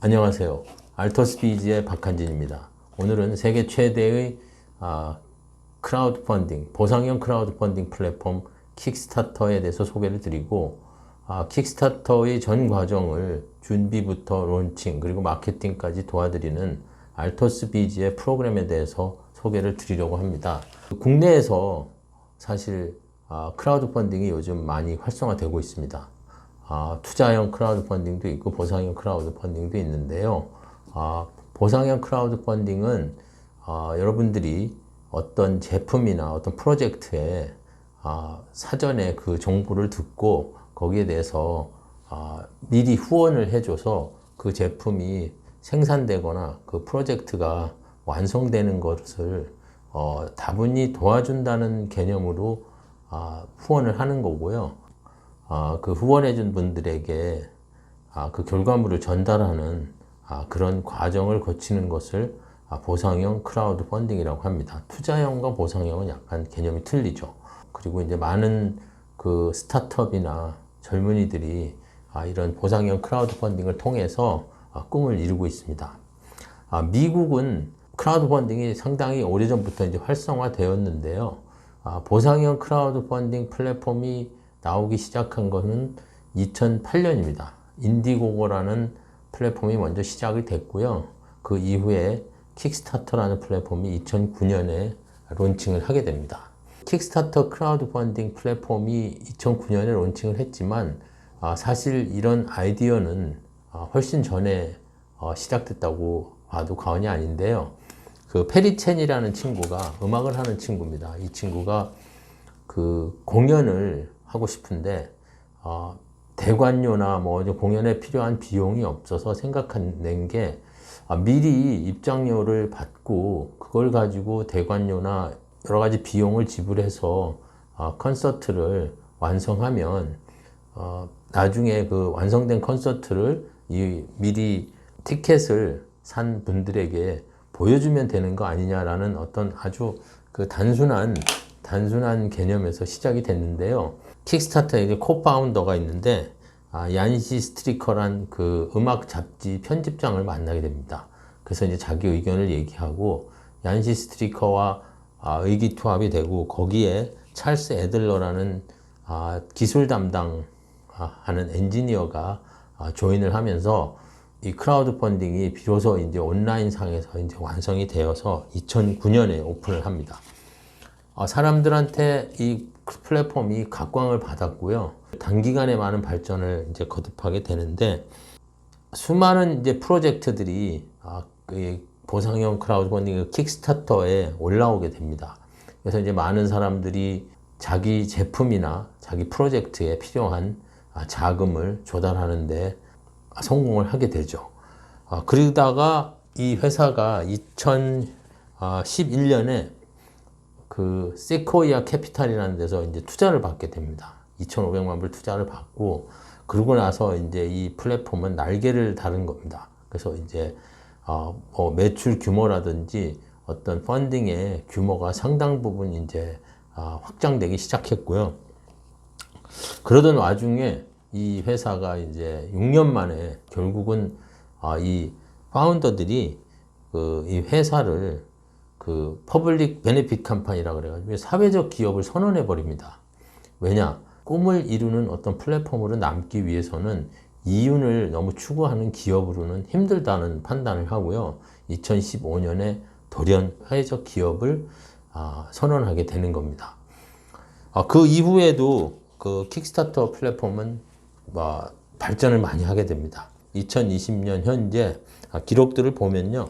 안녕하세요. 알터스피즈의 박한진입니다. 오늘은 세계 최대의 크라우드 펀딩, 보상형 크라우드 펀딩 플랫폼 킥스타터에 대해서 소개를 드리고, 킥스타터의 전 과정을 준비부터 론칭 그리고 마케팅까지 도와드리는 알터스피즈의 프로그램에 대해서 소개를 드리려고 합니다. 국내에서 사실 크라우드 펀딩이 요즘 많이 활성화되고 있습니다. 투자형 크라우드 펀딩도 있고 보상형 크라우드 펀딩도 있는데요. 보상형 크라우드 펀딩은 여러분들이 어떤 제품이나 어떤 프로젝트에 사전에 그 정보를 듣고 거기에 대해서 미리 후원을 해줘서 그 제품이 생산되거나 그 프로젝트가 완성되는 것을 다분히 도와준다는 개념으로 후원을 하는 거고요. 그 후원해준 분들에게 그 결과물을 전달하는 그런 과정을 거치는 것을 보상형 크라우드 펀딩이라고 합니다. 투자형과 보상형은 약간 개념이 틀리죠. 그리고 이제 많은 그 스타트업이나 젊은이들이 이런 보상형 크라우드 펀딩을 통해서 꿈을 이루고 있습니다. 미국은 크라우드 펀딩이 상당히 오래전부터 이제 활성화되었는데요. 보상형 크라우드 펀딩 플랫폼이 나오기 시작한 것은 2008년입니다. 인디고고라는 플랫폼이 먼저 시작이 됐고요. 그 이후에 킥스타터라는 플랫폼이 2009년에 론칭을 하게 됩니다. 킥스타터 크라우드 펀딩 플랫폼이 2009년에 론칭을 했지만 사실 이런 아이디어는 훨씬 전에 시작됐다고 봐도 과언이 아닌데요. 그 페리 첸이라는 친구가 음악을 하는 친구입니다. 이 친구가 그 공연을 하고 싶은데 대관료나 뭐 공연에 필요한 비용이 없어서 생각해낸 게 미리 입장료를 받고 그걸 가지고 대관료나 여러 가지 비용을 지불해서 콘서트를 완성하면 나중에 그 완성된 콘서트를 미리 티켓을 산 분들에게 보여주면 되는 거 아니냐라는 어떤 아주 그 단순한 개념에서 시작이 됐는데요. 킥스타터에 이제 코파운더가 있는데 얀시 스트리커란 그 음악 잡지 편집장을 만나게 됩니다. 그래서 이제 자기 의견을 얘기하고 얀시 스트리커와 의기투합이 되고 거기에 찰스 애들러라는 기술 담당 하는 엔지니어가 조인을 하면서 이 크라우드 펀딩이 비로소 이제 온라인 상에서 이제 완성이 되어서 2009년에 오픈을 합니다. 사람들한테 이 플랫폼이 각광을 받았고요. 단기간에 많은 발전을 이제 거듭하게 되는데 수많은 이제 프로젝트들이 보상형 크라우드 펀딩 킥스타터에 올라오게 됩니다. 그래서 이제 많은 사람들이 자기 제품이나 자기 프로젝트에 필요한 자금을 조달하는데 성공을 하게 되죠. 그러다가 이 회사가 2011년에 그 세코이아 캐피탈이라는 데서 이제 투자를 받게 됩니다. 2,500만 불 투자를 받고 그러고 나서 이제 이 플랫폼은 날개를 다른 겁니다. 그래서 이제 뭐 매출 규모라든지 어떤 펀딩의 규모가 상당 부분 이제 확장되기 시작했고요. 그러던 와중에 이 회사가 이제 6년 만에 결국은 이 파운더들이 이 회사를 그 퍼블릭 베네핏 캠페인이라고 그래가지고 사회적 기업을 선언해 버립니다. 왜냐? 꿈을 이루는 어떤 플랫폼으로 남기 위해서는 이윤을 너무 추구하는 기업으로는 힘들다는 판단을 하고요. 2015년에 돌연 사회적 기업을 선언하게 되는 겁니다. 그 이후에도 그 킥스타터 플랫폼은 발전을 많이 하게 됩니다. 2020년 현재 기록들을 보면요.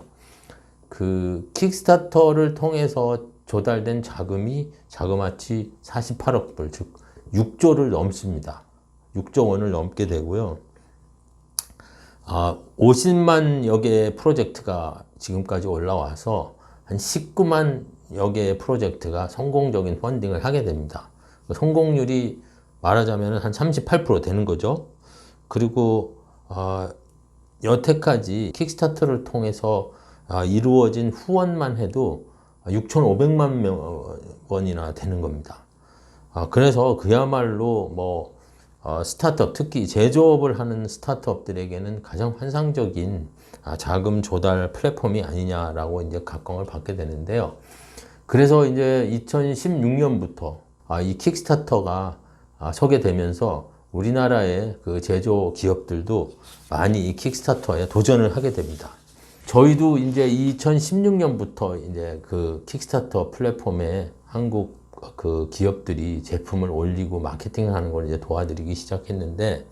그 킥스타터를 통해서 조달된 자금이 자그마치 48억 불, 즉 6조를 넘습니다. 6조 원을 넘게 되고요. 50만여 개의 프로젝트가 지금까지 올라와서 한 19만여 개의 프로젝트가 성공적인 펀딩을 하게 됩니다. 성공률이 말하자면 한 38% 되는 거죠. 그리고 여태까지 킥스타터를 통해서 이루어진 후원만 해도 6,500만 원이나 되는 겁니다. 그래서 그야말로 뭐 스타트업, 특히 제조업을 하는 스타트업들에게는 가장 환상적인 자금 조달 플랫폼이 아니냐라고 이제 각광을 받게 되는데요. 그래서 이제 2016년부터 이 킥스타터가 서게 되면서 우리나라의 그 제조 기업들도 많이 이 킥스타터에 도전을 하게 됩니다. 저희도 이제 2016년부터 이제 그 킥스타터 플랫폼에 한국 그 기업들이 제품을 올리고 마케팅을 하는 걸 이제 도와드리기 시작했는데,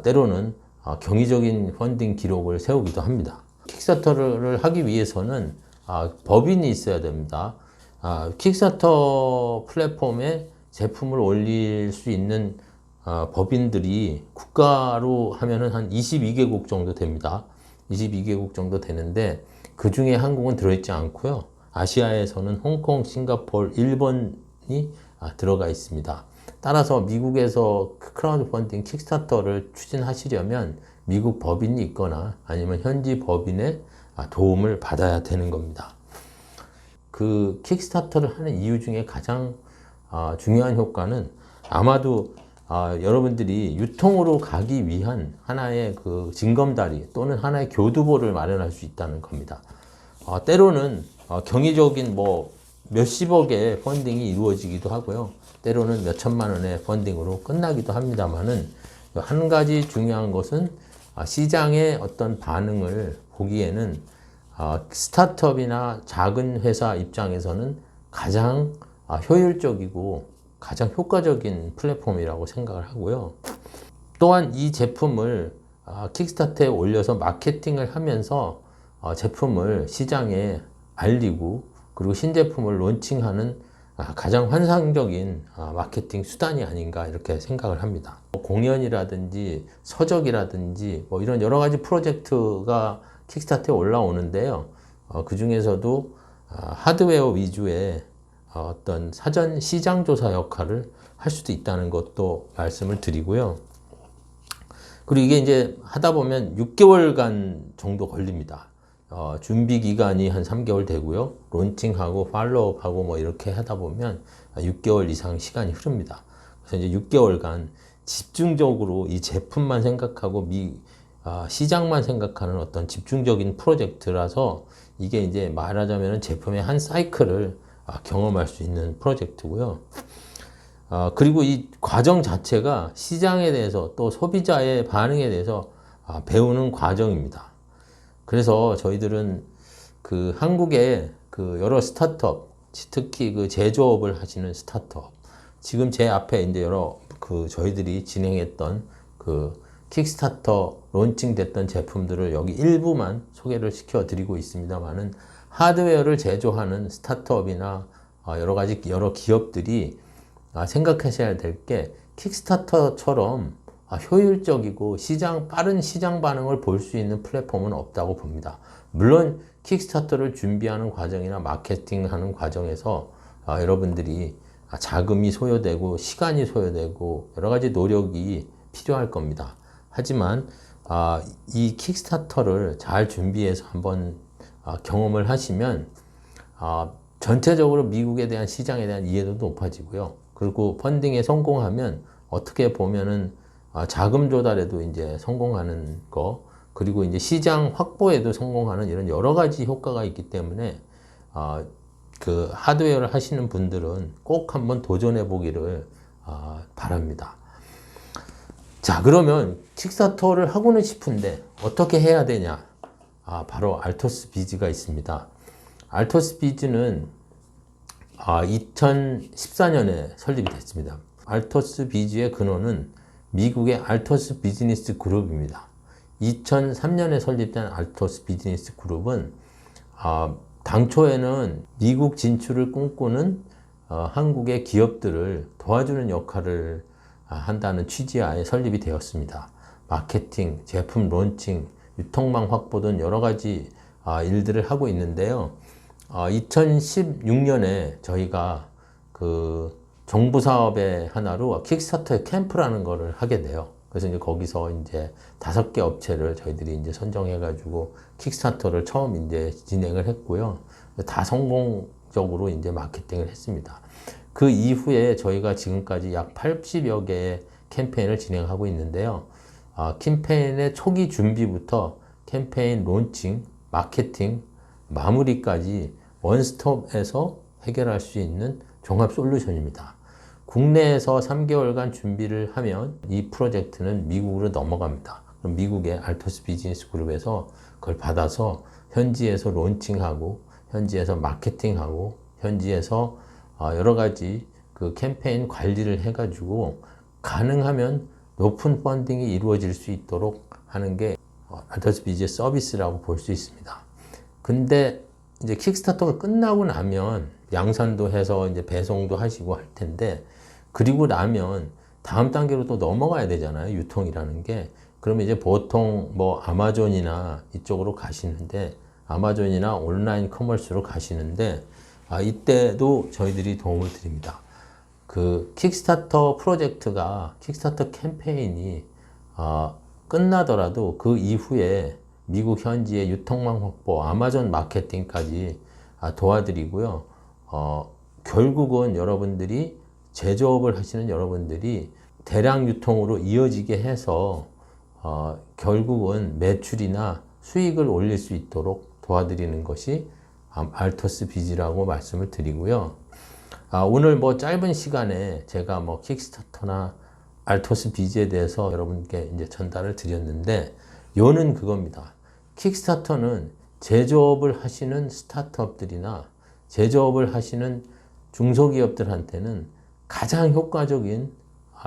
때로는 경이적인 펀딩 기록을 세우기도 합니다. 킥스타터를 하기 위해서는 법인이 있어야 됩니다. 킥스타터 플랫폼에 제품을 올릴 수 있는 법인들이 국가로 하면은 한 22개국 정도 됩니다. 22개국 정도 되는데 그 중에 한국은 들어있지 않고요. 아시아에서는 홍콩, 싱가포르, 일본이 들어가 있습니다. 따라서 미국에서 크라우드 펀딩 킥스타터를 추진하시려면 미국 법인이 있거나 아니면 현지 법인의 도움을 받아야 되는 겁니다. 그 킥스타터를 하는 이유 중에 가장 중요한 효과는 아마도 여러분들이 유통으로 가기 위한 하나의 그 징검다리 또는 하나의 교두보를 마련할 수 있다는 겁니다. 때로는 경이적인 뭐 몇십억의 펀딩이 이루어지기도 하고요. 때로는 몇천만 원의 펀딩으로 끝나기도 합니다만은 한 가지 중요한 것은 시장의 어떤 반응을 보기에는 스타트업이나 작은 회사 입장에서는 가장 효율적이고 가장 효과적인 플랫폼이라고 생각을 하고요. 또한 이 제품을 킥스타터에 올려서 마케팅을 하면서 제품을 시장에 알리고 그리고 신제품을 론칭하는 가장 환상적인 마케팅 수단이 아닌가 이렇게 생각을 합니다. 공연이라든지 서적이라든지 뭐 이런 여러 가지 프로젝트가 킥스타터에 올라오는데요. 그 중에서도 하드웨어 위주의 어떤 사전 시장 조사 역할을 할 수도 있다는 것도 말씀을 드리고요. 그리고 이게 이제 하다 보면 6개월간 정도 걸립니다. 준비 기간이 한 3개월 되고요. 론칭하고 팔로우하고 뭐 이렇게 하다 보면 6개월 이상 시간이 흐릅니다. 그래서 이제 6개월간 집중적으로 이 제품만 생각하고 시장만 생각하는 어떤 집중적인 프로젝트라서 이게 이제 말하자면 제품의 한 사이클을 경험할 수 있는 프로젝트고요. 그리고 이 과정 자체가 시장에 대해서 또 소비자의 반응에 대해서 배우는 과정입니다. 그래서 저희들은 그 한국의 그 여러 스타트업, 특히 그 제조업을 하시는 스타트업, 지금 제 앞에 이제 여러 그 저희들이 진행했던 그 킥스타터 론칭됐던 제품들을 여기 일부만 소개를 시켜 드리고 있습니다만은 하드웨어를 제조하는 스타트업이나 여러 기업들이 생각하셔야 될 게 킥스타터처럼 효율적이고 빠른 시장 반응을 볼 수 있는 플랫폼은 없다고 봅니다. 물론 킥스타터를 준비하는 과정이나 마케팅하는 과정에서 여러분들이 자금이 소요되고 시간이 소요되고 여러 가지 노력이 필요할 겁니다. 하지만 이 킥스타터를 잘 준비해서 한번 경험을 하시면 전체적으로 미국에 대한 시장에 대한 이해도 높아지고요. 그리고 펀딩에 성공하면 어떻게 보면은 자금 조달에도 이제 성공하는 거, 그리고 이제 시장 확보에도 성공하는 이런 여러 가지 효과가 있기 때문에 그 하드웨어를 하시는 분들은 꼭 한번 도전해 보기를 바랍니다. 자, 그러면 킥스타터를 하고는 싶은데 어떻게 해야 되냐? 바로 알토스 비즈가 있습니다. 알토스 비즈는 2014년에 설립이 됐습니다. 알토스 비즈의 근원은 미국의 알토스 비즈니스 그룹입니다. 2003년에 설립된 알토스 비즈니스 그룹은 당초에는 미국 진출을 꿈꾸는 한국의 기업들을 도와주는 역할을 한다는 취지하에 설립이 되었습니다. 마케팅, 제품 론칭, 유통망 확보 등 여러 가지 일들을 하고 있는데요. 2016년에 저희가 그 정부 사업의 하나로 킥스타터 캠프라는 거를 하게 돼요. 그래서 이제 거기서 이제 5개 업체를 저희들이 이제 선정해가지고 킥스타터를 처음 이제 진행을 했고요. 다 성공적으로 이제 마케팅을 했습니다. 그 이후에 저희가 지금까지 약 80여 개의 캠페인을 진행하고 있는데요. 캠페인의 초기 준비부터 캠페인 론칭, 마케팅, 마무리까지 원스톱에서 해결할 수 있는 종합 솔루션입니다. 국내에서 3개월간 준비를 하면 이 프로젝트는 미국으로 넘어갑니다. 그럼 미국의 알토스 비즈니스 그룹에서 그걸 받아서 현지에서 론칭하고 현지에서 마케팅하고 현지에서 여러 가지 그 캠페인 관리를 해가지고 가능하면 높은 펀딩이 이루어질 수 있도록 하는 게 알토스 비즈의 서비스라고 볼 수 있습니다. 근데 이제 킥스타터가 끝나고 나면 양산도 해서 이제 배송도 하시고 할 텐데, 그리고 나면 다음 단계로 또 넘어가야 되잖아요. 유통이라는 게. 그러면 이제 보통 뭐 아마존이나 이쪽으로 가시는데, 아마존이나 온라인 커머스로 가시는데, 이때도 저희들이 도움을 드립니다. 그 킥스타터 프로젝트가, 킥스타터 캠페인이 끝나더라도 그 이후에 미국 현지의 유통망 확보, 아마존 마케팅까지 도와드리고요. 결국은 여러분들이 제조업을 하시는 여러분들이 대량 유통으로 이어지게 해서 결국은 매출이나 수익을 올릴 수 있도록 도와드리는 것이 알토스 비즈라고 말씀을 드리고요. 오늘 뭐 짧은 시간에 제가 뭐 킥스타터나 알토스 비즈에 대해서 여러분께 이제 전달을 드렸는데, 요는 그겁니다. 킥스타터는 제조업을 하시는 스타트업들이나 제조업을 하시는 중소기업들한테는 가장 효과적인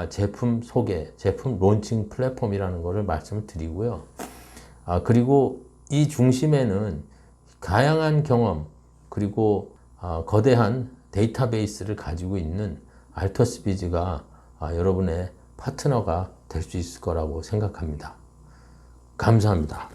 제품 소개, 제품 론칭 플랫폼이라는 것을 말씀을 드리고요. 그리고 이 중심에는 다양한 경험, 그리고 거대한 데이터베이스를 가지고 있는 알토스 비즈가 여러분의 파트너가 될 수 있을 거라고 생각합니다. 감사합니다.